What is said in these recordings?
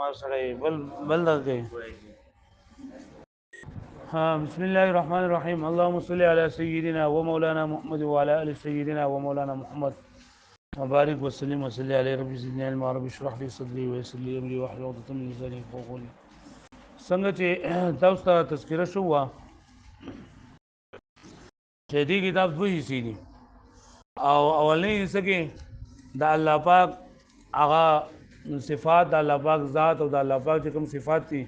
ما سره بل دغه ها بسم الله الرحمن الرحيم اللهم صل على سيدنا ومولانا محمد وعلى ال سيدنا ومولانا محمد وبارك وسلم وصلي عليه ربي زدني علما ربي اشرح لي صدري ويسر لي امري واحلل عقدة من لساني يفقهوا قولي څنګه چې تاسو ته تذکره شو چې دې کتاب دوه حصے دي او اولنۍ حصہ کې د الله پاک هغه صفات د الله پاک ذات او د الله پاک چې کوم صفات دي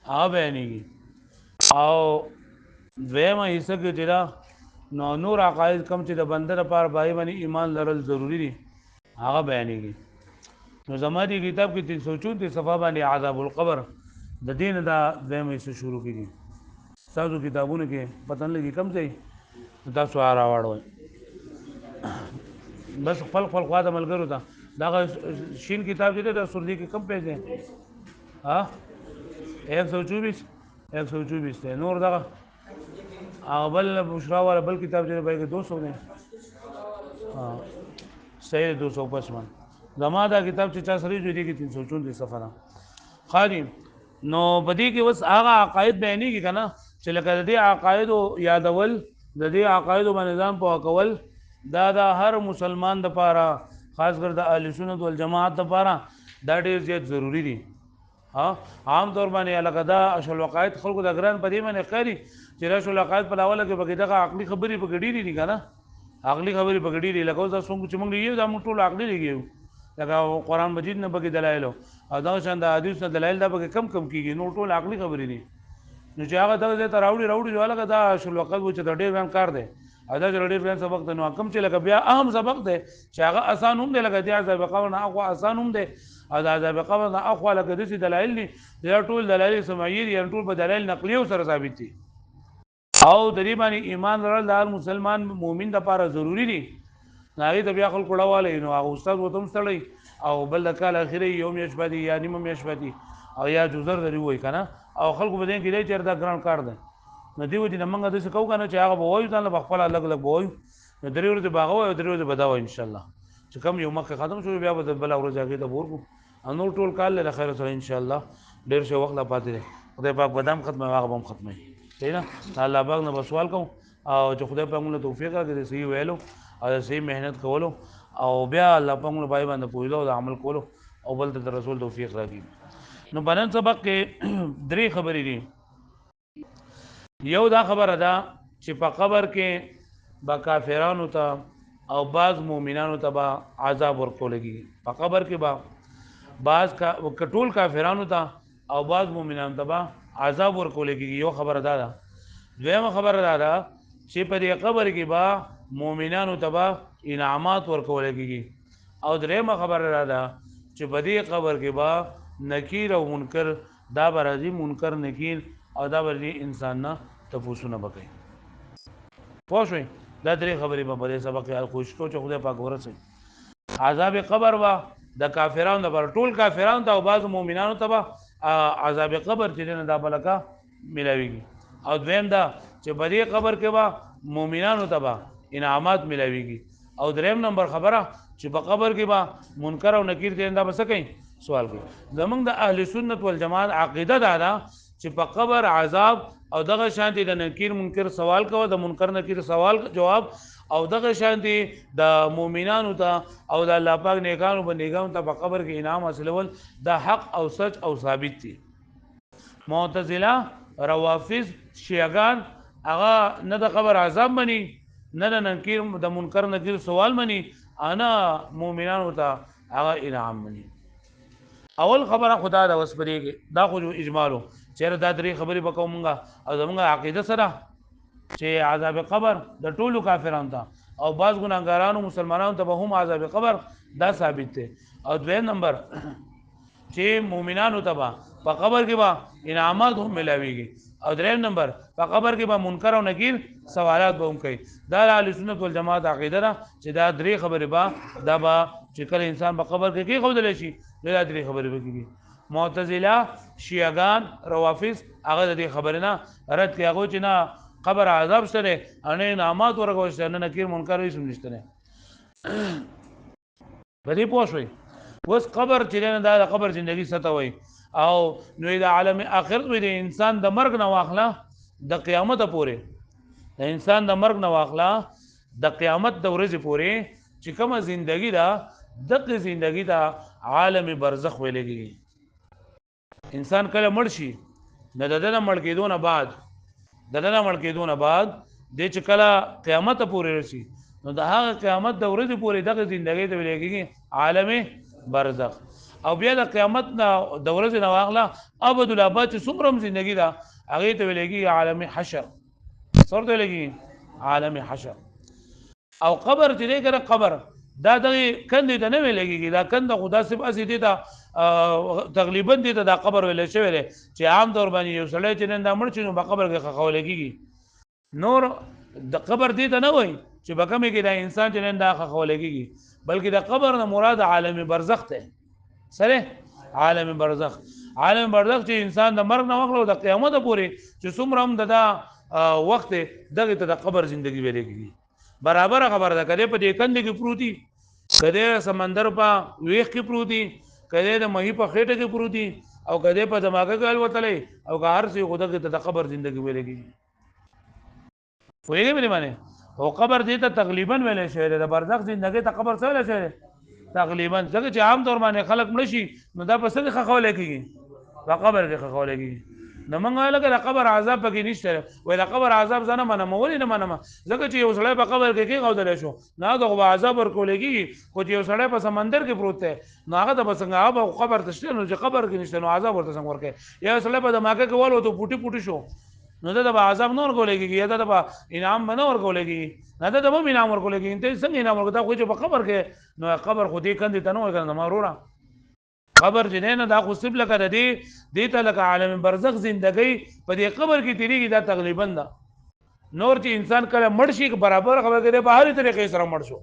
هغه بیانېږي او دویمه حصہ کې چې دا نور عقاید کم چې د بنده لپاره باندې باندې ایمان لرل ضروری دي هغه بیانېږي نو زمادي کتاب کې 334 صفحه باندې عذاب القبر د دین دا دویمه حصہ شروع کړي تاسو کتابونو کې پتن لګي کم ځای تاسو راوړل بس خپل خوا د ملګرو ته دا شین کتاب چې د سردي کې کم پیج دی ها 124 دی نور دا بل بشرا والا بل کتاب چې به 200 دی ها صحیح 255 زما دا کتاب چې چا سره جوړی کې 334 صفحه ده خادم نو بدی کې وس هغه عقاید بیانېږي کنه چې لکه د دې عقاید یادول د دې عقاید باندې نظام په کول دا هر مسلمان د پاره خاص کر د اهل سنت والجماعت د پاره دا ډیر زیات ضروری دي ها عام طور باندې الګا دا اشل وقایت خلکو د ګران په دې باندې خاري چې راشل وقایت په لاوله کې بګی دغه عقلي خبرې په ګډيري دي کنه عقلي خبرې په ګډيري لکه اوس څنګه چې موږ یو د موږ ټول عقلي لګیو لکه قران مجید نه بګی دلایل او دا شان د حدیث نه دلایل دا بګی کم کیږي نو ټول عقلي خبرې دي نو چې هغه دغه ته راوړي ولګه دا اشل وقایت و چې د ډیر ګران کار دی ادا چې ډېر ګران سبق دی نو کم چې لکه بیا اهم سبق دی چې هغه آسان هم دی لکه دی عذاب قبر نه اخوا آسان هم دی او د عذاب قبر نه اخوا لکه داسې دلایل دي دا ټول دلایل سمعي دي ټول په دلایل نقلي سره ثابت دي او د دې باندې ایمان لرل د مسلمان مؤمن لپاره ضروری دي هغه د بیا خلکو ډواله نو هغه استاد وته مستړی او بل د کال اخري یوم یشبدي یا نیمه یشبدي او یا جزر دی وای کنه او خلکو بدین کې دی چې دا ګران کار دی نو دیو دي نمنګ د څه کو کنه چې هغه وایو ځان په خپل الګ الګ وایو نو درې ورځې باغ وایو درې ورځې بداو ان شاء الله چې کوم یو مخه ختم شو بیا به بل ورځ هغه ته ورکو انو ټول کال له خیر سره ان شاء الله ډیر شو وخت لا پاتې دی خدای پاک بدام ختمه هغه هم ختمه صحیح نه الله پاک نه سوال کوم او چې خدای پاک موږ توفیق راکړي صحیح ویلو او صحیح مهنت کولو او بیا الله پاک موږ پای باندې پوهیدو او عمل کولو او بل ته رسول توفیق راکړي نو بنن سبق کې درې خبرې دي یو دا خبره ده چې په قبر کې با کافرانو ته او بعض مؤمنانو ته به عذاب ورکولږي په قبر کې به بعض ټول کافرانو ته او بعض مؤمنانو ته به عذاب ورکولږي یو خبره ده دویمه خبره ده چې په دې قبر کې به مؤمنانو ته به انعامات ورکولږي او دریمه خبره ده چې په دې قبر کې به نکیر او منکر دا به راځي منکر نکیر او دا ورته انسان نه تفوسونه وکړي پوه شئ دا درې خبرې په بلې سبق کې کوشش کو چې خدای پاک ورسي عذاب قبر وا د کافرانو د ټول کافرانو ته او بعض مؤمنانو ته عذاب قبر چې نه دا بلکا ملاويږي او دویم دا چې په دې قبر کې وا مؤمنانو ته انعامات ملاويږي او دریم نمبر خبره چې په قبر کې با منکر او نکیر دې دا بس کوي سوال کوي زمونږ د اهل سنت والجماعت عقیده دا چې په قبر عذاب او دغه شانتي د نکیر منکر سوال کوه د منکر نکیر سوال جواب او دغه شانتي د مؤمنانو ته او د الله پاک نیکانو بندګانو ته په قبر کې انعام حاصلول د حق او سچ او ثابت دي معتزله روافض شیعاګان هغه نه د قبر عذاب مني نه د نکیر د منکر نکیر سوال مني انا مؤمنانو ته هغه انعام مني اول خبره خدا د وسپری دا خو اجمالو چیرې دا درې خبرې وکومږه او زموږ عقیده سره چې عذاب قبر د ټولو کافرانو ته او بعض ګناګارانو مسلمانانو ته به هم عذاب قبر دا ثابت دی او دویم نمبر چې مؤمنانو ته په قبر کې به انعامات هم ملاويږي او دریم نمبر په قبر کې به منکر او نکیر سوالات به هم کوي دا اهل سنت والجماعت عقیده ده چې دا درې خبرې به دا به چې کله انسان په قبر کې خودل شي دا درې خبرې به کیږي معتزله شیعاګان روافض هغه دې خبره نه رد کوي هغه چې نه قبر عذاب سره ان انعامات ورکوي نه نکیر منکر هیڅ نشته نه په دې پوه شئ اوس قبر چې نه دا د قبر ژوندۍ څه ته وایي او نو د عالم آخرت وي د انسان د مرګ نه واخله د قیامت پورې د انسان د مرګ نه واخله د قیامت د ورځې پورې چې کومه زندگی ده دغه زندگی ته عالم برزخ ویل کېږي انسان کله مړ شي د دنه مړ کېدو نه بعد د چې کله قیامت پورې رسي نو د هغه قیامت د ورځې پورې دغه زندگی ته ویل کېږي عالم برزخ او بیا د قیامت نه د ورځې نه واخله ابد الاباد چې څومره هم زندگی ده هغې ته ویل کېږي عالم حشر څه ورته ویل کېږي عالم حشر او قبر چې دی که قبر دا دغې کندې ته نه ویل کېږي دا کنده خو داسې هسې دې ته تقریبا دې ته دا قبر ویلی شوی دی چې عام طور باندې یو سړی چې نن دا مړ شي نو په قبر کې ښخولی کېږي نور د قبر دې ته نه وایي چې په کومې کې دا انسان چې نن دا ښخولی کېږي بلکې د قبر نه مراد عالم برزخ دی سره عالم برزخ چې انسان د مرګ نه وکړو د قیامت پورې چې څومره هم د دا وخت دغه ته د قبر زندگی ویل کېږي برابر خبر ده کده په دې کندې کې پروتي کده سمندر په ویخ کې پروتي کده د مہی په خېټه کې پروتي او کده په دماغه کې الوتلې او که هر څه خدای ته د قبر زندگی ویل کېږي وایي به معنی او قبر دې ته تقریبا ویل شوی د برزخ زندگی ته قبر څه ویل شوی تقریبا ځکه چې عام طور باندې خلک مړ شي نو دا په څه ښخولی کېږي په قبر کې ښخولی کېږي نو موږ ویل که د قبر عذاب پکې نشته وایي د قبر عذاب زه نه منم ولې نه منم ځکه چې یو سړی په قبر کې کېښودلی شو نو هغه خو به عذاب ورکولی کېږي خو چې یو سړی په سمندر کې پروت دی نو هغه ته به څنګه هغه به قبر ته شته نو چې قبر کې نشته نو عذاب ورته څنګه ورکوي یا سړی په دماغه کې والوتو پوټي پوټي شو نو دا به عذاب نه ورکولی کېږي یا دا به انعام به نه ورکولی کېږي نه دا به هم انعام ورکولی کېږي ته څنګه انعام ورکوي دا خو چې په قبر کې نو قبر خو دې کندې ته نه وایي که نه زما وروره قبر چې دی نه دا خو صرف لکه د دې ته لکه عالم برزخ زندګۍ په دې قبر کې تېرېږي دا تقریبا ده نور چې انسان کله مړ شي برابر خبره کې دی په هرې طریقې سره مړ شو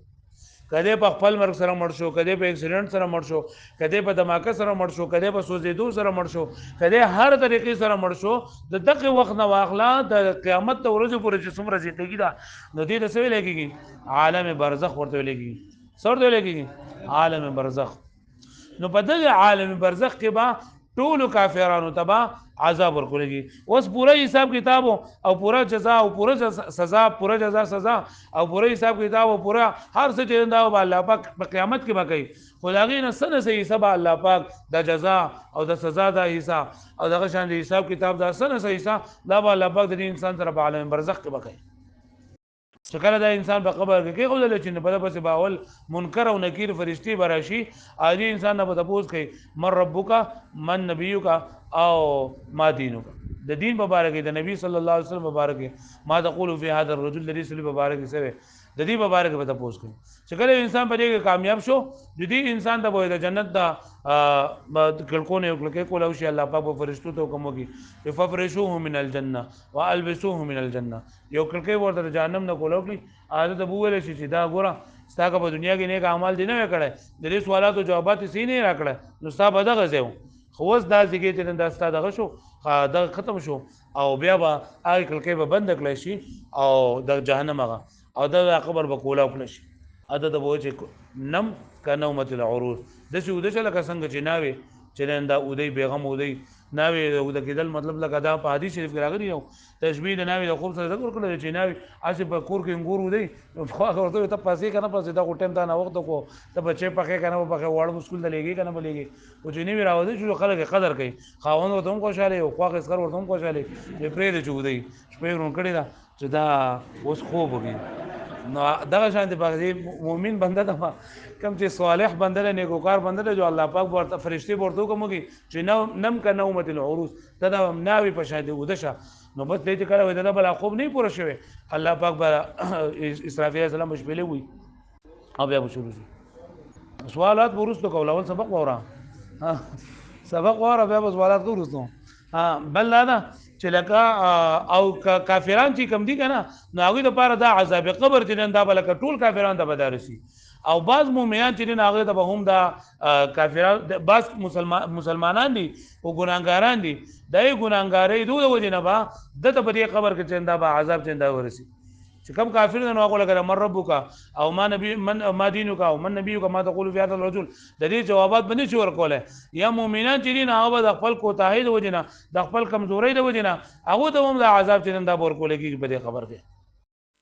کدی په خپل مرګ سره مړ شو کدی په اکسیډنټ سره مړ شو کدی په دماکه سره مړ شو کدی په سوځېدو سره مړ شو کدی هر طریقې سره مړ شو د دغه وخت نه واخله د قیامت ته ورځې پورې چې څومره زندګي ده نو دې ته څه ویل کېږي عالم برزخ ورته ویل کېږي څه ورته ویل کېږي عالم برزخ نو په دغه عالم برزخ کې به ټولو کافرانو ته به عذاب ورکولیږي اوس پوره حساب کتاب او پوره جزا او پوره سزا پوره جزا سزا او پوره حساب کتاب او پوره هر څه چې دا به الله پاک په قیامت کې به کوي خو د هغې نه څه نه څه حصه به الله پاک د جزا او د سزا دا حصه او دغه شان د حساب کتاب دا څه نه څه حصه دا به الله پاک د دې انسان سره په عالم برزخ کې به کوي چې کله دا انسان په قبر کې کېښودلی چې په ده پسې به اول منکر او نکیر فرشتې به راشي عادي انسان نه به تپوس کوي من ربک من نبیک او ما دینک د دین په باره کې د نبی صلی الله علیه وسلم په باره کې ما تقول فی هذا الرجل د دې سړي په باره کې څه د دې په باره کې به تپوس کوي چې کله انسان په دې کې کامیاب شو د دې انسان ته به د جنت د کړکونه یو کړکۍ کولی شي الله پاک به فرشتو ته حکم وکړي ففرشوه من الجنه والبسوه من الجنه یو کړکۍ ورته د جهنم نه کولی کړي هغه ته به وویلی شي چې دا ګوره ستا که په دنیا کې نیک اعمال دې نه وی کړی د دې سوالاتو جوابات یې صحیح نه را کړی نو ستا به دغه ځای خو اوس دا ځای چې نن دا ستا دغه شو دغه ختم شو او بیا به هغې کړکۍ به بنده کړی شي او د جهنم هغه او د قبر به کولاو کړی شي اته ته به و چې نم که نومت العروض داسې اوده شه لکه څنګه چې ناوې چې نن دا اودی بیغم اودی ناوې د اوده کېدل مطلب لکه دا په حدیث شریف کې راغلي یو تشبیه د ناوې د خوب سره ذکر کړی چې ناوې هسې په کور کې انګور اودی نو خو هغه ورته وایي ته پاسې که نه پاسې دا خو ټایم تا ناوخته کو ته بچی پخې که نه به پخې واړه مسکول ته لېږې که نه به لېږې خو چې نوي راوځي چې خلک یې قدر کوي خاوند ورته هم خوشحالې او خواښ اسکر ورته هم خوشحالې چې پرېږدې چې اودی شپې یې ورون کړې ده چې دا اوس خوب وکړي نو دغه شان دی په مؤمن بنده ته کوم چې صالح بنده دی نیکوکار بنده دی جو الله پاک ورته فرشتې به ورته حکم وکړي چې نم که نومت العروس ته دا ناوې په شان دی اوده شه نو بس دی چې کله وایي د ده بلا خوب نه پوره شوی الله پاک به اسرافیل علیه السلام به شپېلې وي او بیا به شروع شي سوالات به وروستو کول اول سبق واوره سبق واوره بیا به سوالات کو وروستو بل دا ده چې لکه او کافران چې کم دي که نه نو هغوی دپاره دا عذاب قبر چې نن دا به لکه ټول کافران ته به دا رسي او بعض مومنان چې نن هغوی ته به هم دا کافران بعض مسلمانان دي او ګناهګاران دي د یې ګناهګارۍ دو د وجې نه به ده ته په دې قبر کې چې دا به عذاب چې دا ورسي چې کم کافر نه هغه لګره مر ربک او ما نبی من ما دینک او من نبیک ما تقول فی هذا الرجل د دې جوابات باندې شو ورکوله یا مؤمنان چې دین هغه د خپل کوتاهی د وجنه د خپل کمزوري د وجنه هغه ته هم د عذاب چې دا ورکول کېږي په دې خبر کې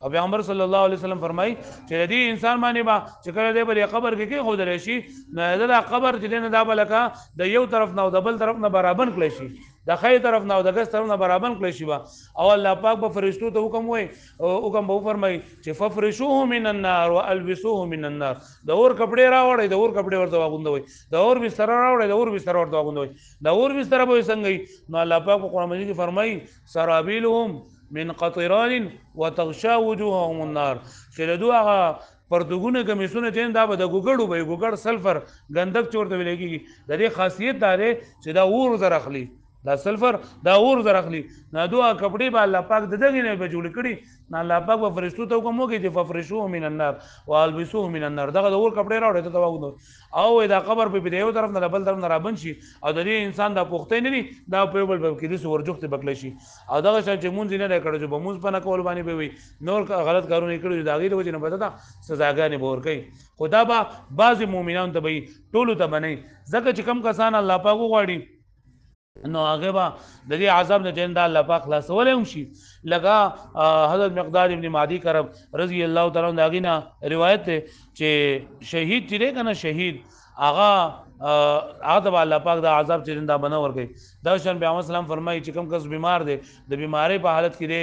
او پیغمبر صلی الله علیه وسلم فرمای چې دې انسان باندې با چې کله دې په قبر کې خو درې شي نه دا قبر چې نه دا بلکا د یو طرف نه او د بل طرف نه برابر کړی شي د خیر طرف نه او د ګس طرف نه برابر کړی شي او الله پاک به فرشتو ته حکم وای حکم به فرمای چې ففرشوه من النار والبسوه من النار د اور کپڑے راوړی د اور کپڑے ورته واغوندوي د اور بستر راوړی د اور بستر ورته واغوندوي د اور بستر به څنګه نو الله پاک په قرآن مجید کې فرمای سرابیلهم من قطران وتغشى وجوههم النار چې دوه هغه پرتګونه کمیسونه چې دا به د ګوګړو به ګوګړ سلفر غندک چورته ویلېږي د دې خاصیت دا دی چې دا اور زر اخلي دا سلفر دا اور زر اخلي نه دوه کپڑے به الله پاک د دغه نه به جوړ کړي نه الله پاک به فرشتو ته کوم وکړي چې ففرشوه من النار والبسوه من النار دغه د اور کپڑے راوړي ته واغوندو او دا قبر په یو طرف نه بل طرف نه رابن شي او د دې انسان د پوښتنه نه دي دا په بل کې د ورجوخته بکلی شي او دغه چې مونږ نه کړو چې به مونږ په نه کول باندې به وي نور غلط کارونه کړو دا غیر وجه نه بددا سزاګانې به ور کوي خدا با بعض مؤمنان ته به ټولو ته بنئ ځکه چې کم کسان الله پاک غواړي نو هغه با د دې عذاب نه جندا الله پاک خلاصول هم شي لکه حضرت مقدار ابن مادی کرب رضی الله تعالی عنہ داغینا روایت ته چې شهید چې کنه شهید هغه الله پاک دا عذاب چې جندا بنا ورګي دا شان پیغمبر اسلام فرمایي چې کوم کس بیمار دی د بیماری په حالت کې دی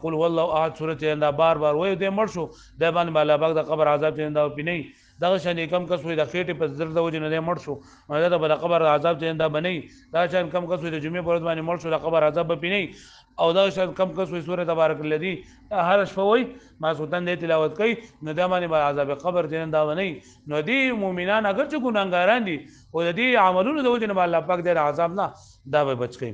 قل هو الله احد سورته جندا بار بار وایي د مړ شو د باندې الله پاک د قبر عذاب جندا پینې دا شان کم کس وي د خېټې په زړه د وجه نه مړ شو دا د قبر عذاب جندا بنئ دا شان کم کس وي د جمعې پر ورځ باندې مړ شو د قبر عذاب پینې او دا شان کم کس وي سورۃ تبارک الذی هر شپه وي ما سلطان دې تلاوت کوي نو دا باندې عذاب قبر جندا بنئ نو دی مؤمنان اگر چې ګناګاران دي او د دې عملونو د وجه نه الله پاک دې عذاب نه دا به بچ کړي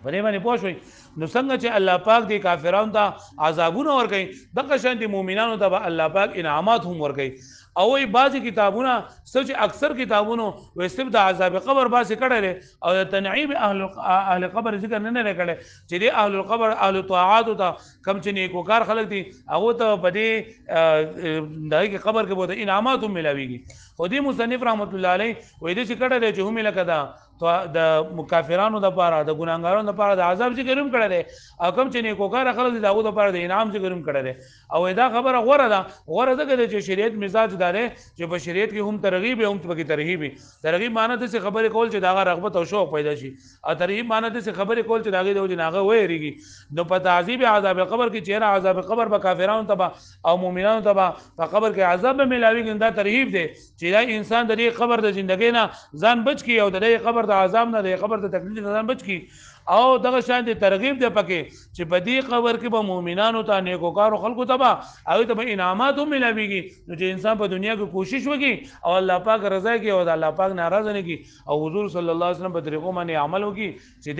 باندې باندې پوښوي نو څنګه چې الله پاک دې کافرانو ته عذابونه ورکړي دغه شان دي مؤمنانو ته الله پاک انعامات هم ورکړي او ای بعضی کتابونه سوچ اکثر کتابونو وستب د عذاب قبر باسي کړه او د تنعیم اهل قبر ذکر نه کړي چې د اهل القبر اهل طاعات ته کم چې نیکوکار خلک دي هغه ته په دې دغه قبر کې بوته انعامات هم ملاويږي خو دې مصنف رحمت الله علیه وې دې چې کړه چې هم لکه دا د مکافرانو د پاره د ګناګارانو د پاره د عذاب ذکر هم کړه او کم چې نیکوکار خلک دي هغه د پاره د انعام ذکر هم کړه او دا خبره غوړه ده چې شریعت مزاج داره چې په شریعت کې هم ترغیب هم پکې ترغیب معنی د څه خبرې کول چې دا رغبت او شوق پیدا شي او ترغیب معنی د څه خبرې کول چې داغه د جناغه وېریږي نو په تعذيب عذاب قبر کې چیرې عذاب قبر په کافرانو تبا او مؤمنانو تبا په قبر کې عذاب ملاوي دا ترغیب دی چې دا انسان د دې قبر د ژوندۍ نه ځان بچ کی او د دې قبر د عذاب نه د قبر د تکلیف نه ځان بچ کی او دغه شان دي ترغیب دی پکې چې په دې قبر کې به مؤمنانو ته نیکوکار خلکو تبا او ته به انعامات هم ملاويږي نو چې انسان په دنیا کې کوشش وکړي او الله پاک رضا کوي او الله پاک ناراضه نه کی او حضور صلی الله علیه وسلم په طریقو باندې عمل وکړي چې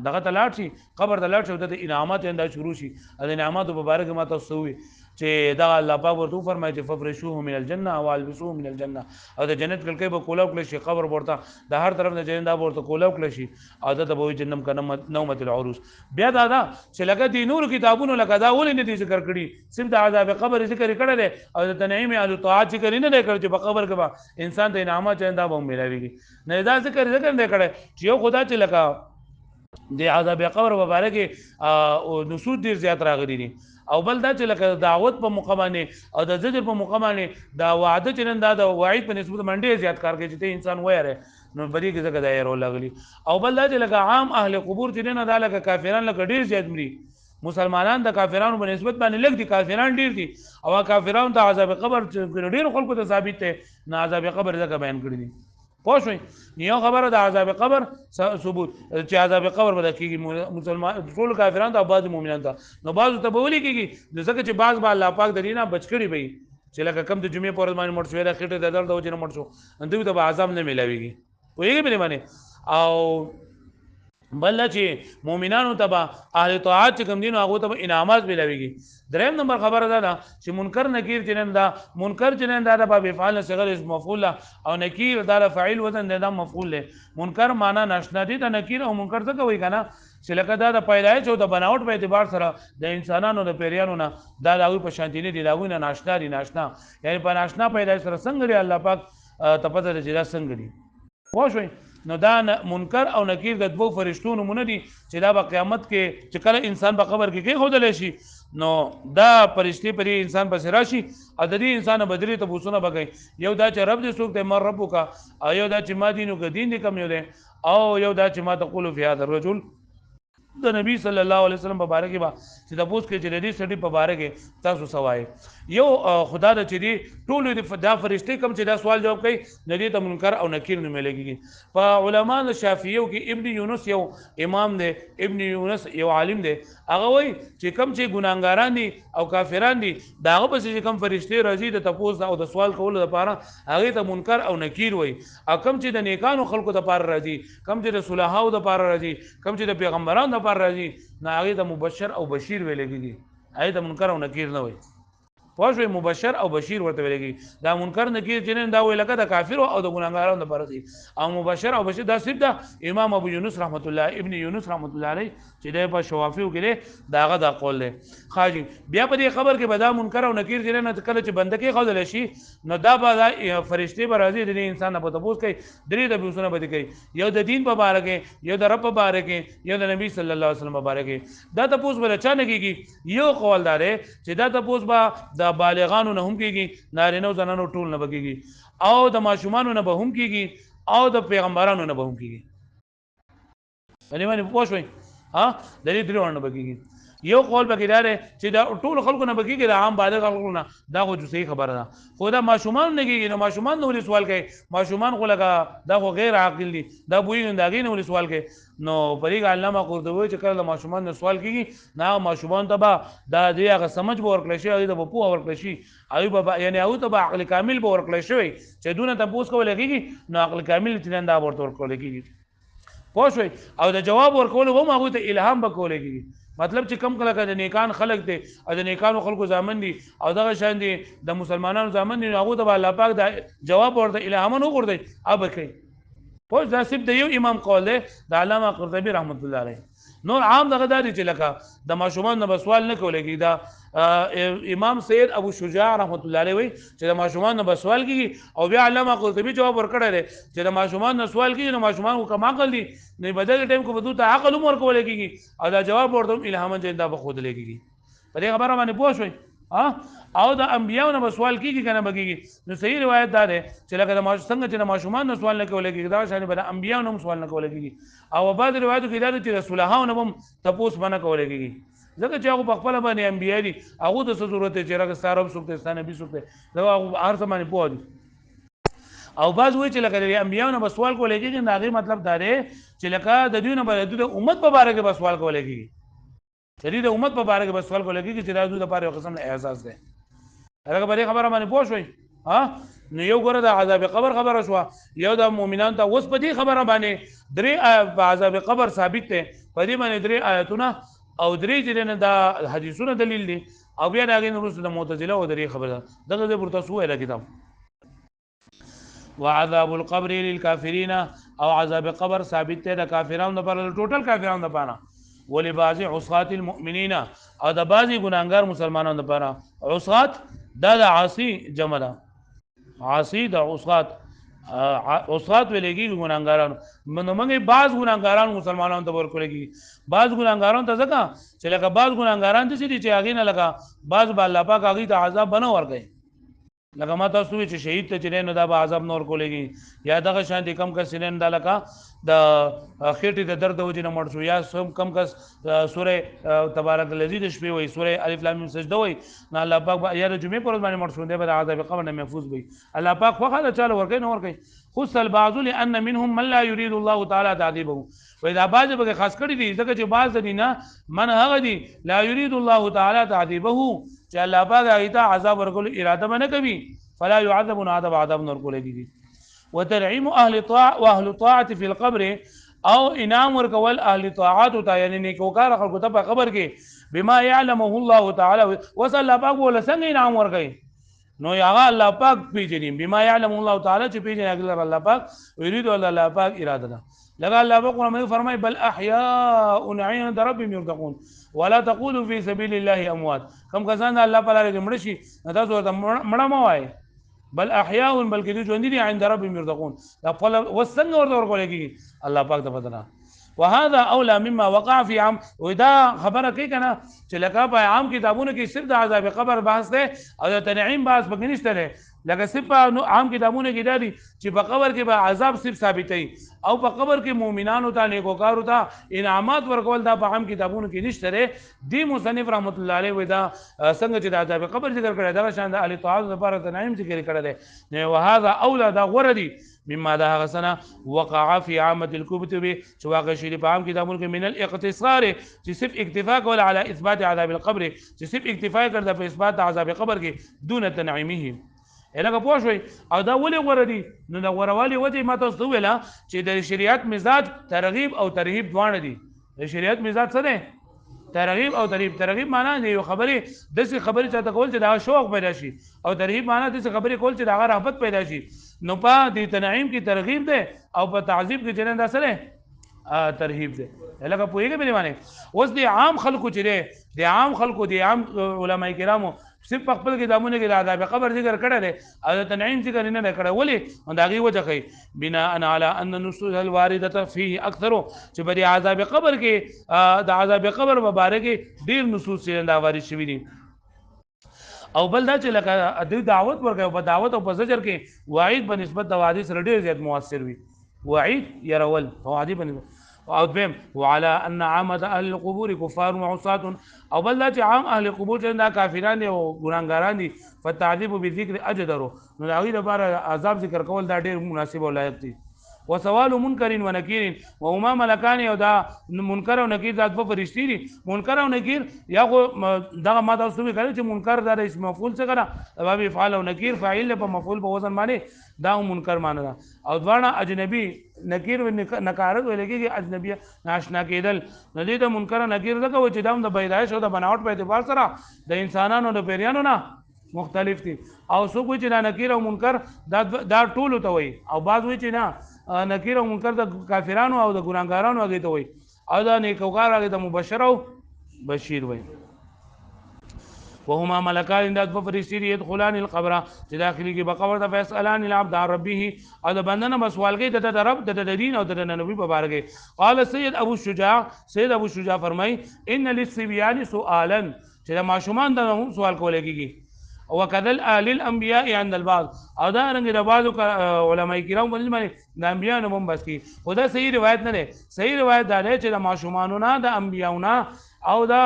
دغه تلاټ شي قبر تلاټ شي د انعامات انده شروع شي د انعامات مبارک ما تاسو وي چې دا الله پاک ورته فرمایي چې ففرشوه من الجنه والبسوه من الجنه او د جنت کلکې به کولاو کړی شي قبر ورته د هر طرف نه جنت ورته کولاو کړی شي او د به جنم کنه نومت العروس بیا دا چې لکه دي نور کتابونو لکه دا ولې نه دي ذکر کړي صرف د عذاب قبر ذکر کړل او د تنعیم ال طاعات ذکر نه کړ چې په قبر کې انسان ته انعامات چنده به ملويږي نه دا ذکر نه کړي چې یو خدا چې لکه د عذاب قبر مبارک او نسود ډیر زیات راغلي دي او بل دا چې لکه دعوت په مقامه او د زجر په مقامه دا وعده چې نن دا د وعید په نسبت باندې زیات کار کوي چې انسان وایره نو بدی کې څنګه دایره لګلی او بل دا چې لکه عام اهل قبور چې نه دا لکه کافرانو لکه ډیر زیات مري مسلمانان د کافرانو په نسبت باندې لګ دي کافران ډیر دي او کافرانو ته عذاب قبر ډیر خلکو ته ثابت دی نه عذاب قبر ځکه بیان کړی دي پوښوي نیو خبره د عذاب قبر ثبوت چې عذاب قبر به کېږي مسلمان ټول کافرانو ته بعض مؤمنان ته نو بعض ته بولی کېږي ځکه چې بعض به الله پاک د دینه بچ کړي وي چې لکه کم د جمعې پر باندې مړ شو د خېټه د درد او جن مړ شو اندوی ته عذاب نه ملاويږي وایي به باندې او بل چې مؤمنانو ته به اهل طاعت چې کوم دین هغه ته انعامات ملويږي دریم نمبر خبره ده چې منکر نکیر چې دا منکر چې دا د باب فعال صيغه اسم مفعول او نکیر دا فاعل وزن دا مفعول له منکر معنا ناشنا دي د نکیر او منکر څه کوي کنه چې لکه دا د پیدایش او د بناوټ په اعتبار سره د انسانانو د پیریانو نه دا داوی په شانتي نه دي داوی نه ناشنا دي ناشنا یعنی په ناشنا پیدایش سره څنګه لري الله پاک تپته چې دا څنګه دي خوښوي نو دا منکر او نکیر د دوه فرشتو نمونه دي چې دا په قیامت کې چې کله انسان په قبر کې خودل شي نو دا فرشتي پر انسان پس راشي او د دې انسان بدري ته بوسونه بګي یو دا چې رب دې څوک ته مر ربک او یو دا چې ما دینو کې دین دې کم یو دی او یو دا چې ما تقول فی هذا الرجل د نبی صلی الله علیه وسلم په باره کې با چې تاسو کې چې دې سړي په باره کې تاسو سوای یو خدا د چې دی ټول دا فرشتي کوم چې دا سوال جواب کوي ندی ته منکر او نکیر نه ملګي په علما شافعیو کې ابن یونس یو امام دی ابن یونس یو عالم دی هغه وای چې کوم چې ګناګاران دي او کافران دي داغه پس چې کوم فرشتي راځي د تپوس او د سوال کولو لپاره هغه ته منکر او نکیر وای او کوم چې د نیکانو خلکو لپاره راځي کوم چې د صلحاو لپاره راځي کوم چې د پیغمبرانو لپاره راځي نه هغه ته مبشر او بشیر ویل کېږي هغه ته منکر او نکیر نه وای پوښوي مبشر او بشیر ورته ویلږي دا منکر نکیر چې دا ویل لکه د کافر او د ګناګارانو لپاره دي او مبشر او بشیر دا صرف دا امام ابو یونس رحمت الله ابن یونس رحمت الله علیه چې د په شوافیو کې داغه دا قول له خاجي بیا په دې خبر کې بدا منکر او نکیر چې نه کله چې بنده کې خدل شي نو دا به فرشتي به راځي د انسان په تبوس کوي درې د بوسونه به کوي یو د دین په باره کې یو د رب په باره کې یو د نبی صلی الله علیه وسلم په باره کې دا تبوس به چا نه کیږي یو قول دار چې دا تبوس به د بالغانو نه هم کیږي نارینه او زنانو ټول نه بکیږي او د ماشومانو نه به هم کیږي او د پیغمبرانو نه به هم کیږي باندې پوښوي ها د دې درې ورنه بکیږي یو قول بکې دار چې دا ټول خلکو نه بکیږي د عام بالغ خلکو نه دا خو صحیح خبره ده خو دا ماشومان نه کیږي نو ماشومان نو سوال کوي ماشومان خو لګه دا خو غیر عاقل دي دا بوی نه داګي نو سوال کوي نو پرېګ علامه قرطبي چې کله ماشومان نه سوال کیږي نه ماشومان ته با دا دې هغه سمجھ به ورکړي شي او د په ورکړي شي او به یعنی او ته عقل کامل به ورکړي شي چې دونه تاسو کول کیږي نو عقل کامل چې نه دا ورته ورکول کیږي پوښوي او د جواب ورکول و ما غوته الهام بکول کیږي مطلب چې کم کله د نیکان خلق دي او د نیکانو خلکو ځامن دي او دغه شان دي د مسلمانانو ځامن دي هغه ته الله پاک د جواب ورته الهام نه ورته اب کوي پوښ دا صرف د یو امام قول دی د علامه قرطبي رحمت الله علیه نور عام دغه دادی چې لکه د ماشومان نه بسوال نه کولای کی دا امام سید ابو شجاع رحمت الله علیه وی چې د ماشومان نه بسوال کیږي او بیا علامه قرطبي جواب ورکړی دی چې د ماشومان نه سوال کیږي نو ماشومان کو کما عقل دي نه بدل ټیم کو بدو ته عقل عمر کولای کیږي او دا جواب ورته الهام جندا به خود لګیږي په دې خبره باندې پوه شئ او د انبیانو نه سوال کیږي کنه بګیږي نو صحیح روایت دا ده چې لکه د څنګه چې د ماشومان نه سوال نه کولای کیږي دا شان به د انبیانو نه سوال نه کولای کیږي او بعض روایتو کې دا چې رسول الله نه هم تپوس باندې کولای کیږي ځکه چې هغه په خپل باندې انبیا دي هغه د ضرورت چې راګ ستارب سوکته ستانه به سوکته دا هغه هر څه باندې پوه دي او بعض وی چې لکه د انبیانو نه سوال کولای کیږي دا غي مطلب دا دی چې لکه د دوی نه بل د امت په اړه کې سوال کولای کیږي چې د امت په اړه کې سوال کولای کیږي چې دا دوی لپاره یو قسم اعزاز ده هغه په خبره باندې پوه شوي نو یو ګره د عذاب قبر خبره شو یو د مؤمنانو ته اوس په دې خبره باندې درې په عذاب قبر ثابت ده په دې باندې درې آیتونه او درې چې د حدیثونو دلیل دي او بیا دا غي نورسته د معتزله او درې خبره دغه د پورته سوې له کتاب وعذاب القبر للكافرين او عذاب قبر ثابت ده د کافرانو لپاره ټوټل کافرانو لپاره ولبعض عصات المؤمنين او د بعضي ګناګار مسلمانانو لپاره عصات دا د عاصی جمع ده عاصی د عصات عصات ولګي ګناګارانو نو موږ بعض ګناګاران مسلمانانو ته ورکړي بعض ګناګاران ته ځکه چې لکه بعض ګناګاران چې هغه نه لگا بعض به الله پاک هغه ته عذاب بنو ورکړي لکه ما تاسو چې شهید ته چې نو دا به عذاب نور کولېږي یا دغه شانتي کم کس نه دا لکه د خېټې د درد وجې نه مړ شو یا سم کم کس سوره تبارک الذی د شپې وای سوره الف لام میم سجده وای نه الله پاک یا د جمعې پر باندې مړ شو دی به عذاب قبر نه محفوظ وي الله پاک خو خاله چاله ورکې نه ورکې خص البعض لان منهم من لا يريد الله تعالی تعذيبه و اذا بعض به خاص کړی دي ځکه چې بعض دي نه من هغه دي لا يريد الله تعالی تعذيبه چې الله پاک ایت عذاب ورکول اراده نه کوي فلا يعذب عذاب نور کولې دي وترعيم اهل طاعه واهل طاعه في القبر او انعام ورکول اهل طاعات ته یعنی نیکوکار خلکو ته په قبر کې بما يعلمه الله تعالی وصلی الله پاک ول څنګه انعام ورکي نو هغه الله پاک پیژني بما يعلم الله تعالی چې پیژني هغه الله پاک یرید الله پاک اراده ده لگا الله پاک قرآن فرمای بل احیاء عند ربهم يرزقون ولا تقولوا في سبيل الله اموات کم کسان الله په لاره کې مړ شي تاسو ته مړ مو وای بل احیاء بلکې دوی ژوند دي عند ربهم يرزقون دا خپل وسنګ ورته ورکول کېږي الله پاک ته پدنا وهذا اولى مما وقع في عام ودا خبره کوي کنه چې لکه په عام کتابونو کې صرف د عذاب قبر بحث ده او د تنعیم بحث پکې نشته ده لکه صرف په عام کتابونو کې دا دي چې په قبر کې به عذاب صرف ثابتوي او په قبر کې مؤمنانو ته نیکوکارو ته انعامات ورکول دا په عام کتابونو کې نشته ده دی مصنف رحمت الله علیه ودا څنګه چې د عذاب قبر ذکر کړی دا شان د اهل طاعات لپاره تنعیم ذکر کړی ده وهذا اولى دا غردي مما ده غسنا وقع في عامه الكتب چې واقع شي په عام کتابونو کې من الاقتصار چې صرف اکتفا کول على اثبات عذاب القبر چې صرف اکتفا کړل په اثبات عذاب قبر کې دون تنعیمه الګه پوښوي او دا ولې غوړه دي نو دا غوړوالي وجه ما تاسو ویلا چې د شریعت مزاج ترغیب او ترهیب دواړه دي د شریعت مزاج څه دی ترغیب او ترغیب معنا دی یو خبره د څه خبره چاته کول چې دا شوق پیدا شي او ترهیب معنا د څه خبره کول چې دا رغبت پیدا شي نو په دې تنعیم کې ترغیب ده او په تعذيب کې جنن دا سره ترهیب ده لکه پوهیږي به معنی اوس د عام خلکو چې د عام خلکو د عام علماء کرامو صرف خپل کتابونو کې د عذاب قبر ذکر کړی دی او د تنعیم ذکر نه کړی ولې دا غي وجه کوي بنا على ان النصوص الوارده فيه اكثر چې په عذاب قبر کې د عذاب قبر مبارک ډیر نصوص دا وارد شوي دي او بل دا چې لکه د دعوت ورکوي په دعوت او په زجر کې وعید په نسبت د وادي سره ډیر زیات موثر وي وعید يرول وعدي په نسبت او دویم وعلى ان عامه اهل القبور كفار وعصات او بل دا چې عام اهل القبور چې دا کافران او ګناګاران دي فتعذيب بذكر اجدر نو دا غي لپاره عذاب ذکر کول دا ډیر مناسب او لایق دي وسوال منکر ونکیر وهما ملکان او دا منکر او نکیر ذات په فرشتي دي منکر او نکیر یا دغه ما تاسو به کړی چې منکر دا اسم مفعول څه کړه باب فعل او نکیر فاعل په مفعول په وزن باندې دا منکر معنی ده او دواړه اجنبي نکیر و نکارت ویل کېږي اجنبي ناشنا کېدل نه دي د منکر نکیر دغه چې دام د پیدایش او د بناوټ په اعتبار سره د انسانانو د پیریانو نه مختلف دي او څوک چې دا نکیر او منکر دا ټول ته وي او بعض وي چې نه نکیر او منکر د کافرانو او د ګناګارانو هغه ته وي او دا نیکوکار هغه د مبشر او بشیر وي وهما ملکان د فرشتي يدخلان القبر چې داخلي کې بقبر ته فیصلان العبد عن ربه او د بندنه مسوال کوي د رب د دین او د نبی په باره کې قال سید ابو شجاع فرمای ان للصبيان سؤالا چې د ماشومان د سوال کول کېږي وکذل اهل الانبیاء عند البعض او دا رنګ د بعض علماء کرام باندې د انبیاء نوم بس کی خدا صحیح روایت نه ده صحیح روایت دا ده چې د ماشومانو نه د انبیاء نه او دا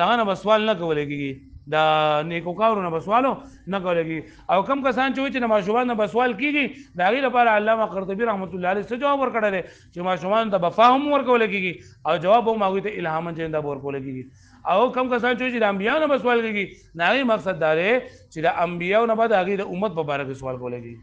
دغه بسوال نه کول کېږي دا نیکوکارو نه بسوالو نه کول کېږي او کم کسان چې د ماشومان نه بسوال کېږي دا غي لپاره علامه قرطبي رحمت الله علیه څه جواب ورکړل چې ماشومان ته بفهم ورکول کېږي او جواب هم هغه ته الهام چنده ورکول کېږي او کم کسان چې د انبیانو په سوال کوي نه مقصد دا دی چې د انبیانو نه بعد هغه د امت په اړه کې سوال کوي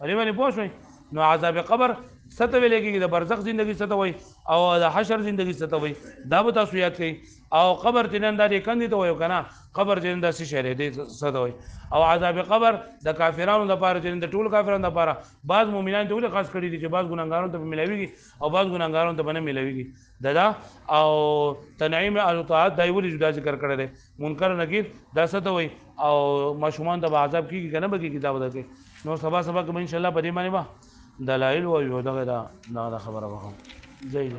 علي باندې پوښوي نو عذاب قبر ست ویل کېږي د برزخ ژوندۍ ست وي او د حشر ژوندۍ ست وي دا به تاسو یاد کړئ او قبر تنن د کندې ته وایو کنه قبر جن د شهر دی ست وي او عذاب قبر د کافرانو لپاره چې د ټول کافرانو لپاره بعض مؤمنان ته ولې خاص کړي دي چې بعض ګناګارانو ته ملويږي او بعض ګناګارانو ته نه ملويږي دا او تنعیم الطاعات دای ولې جدا ذکر کړی دی منکر نکیر دا ست وي او ماشومان ته عذاب کیږي کنه به کی کتاب ده نو سبا کې ان شاء الله په دې باندې دلایل او یو دغه دا خبره وکړم زه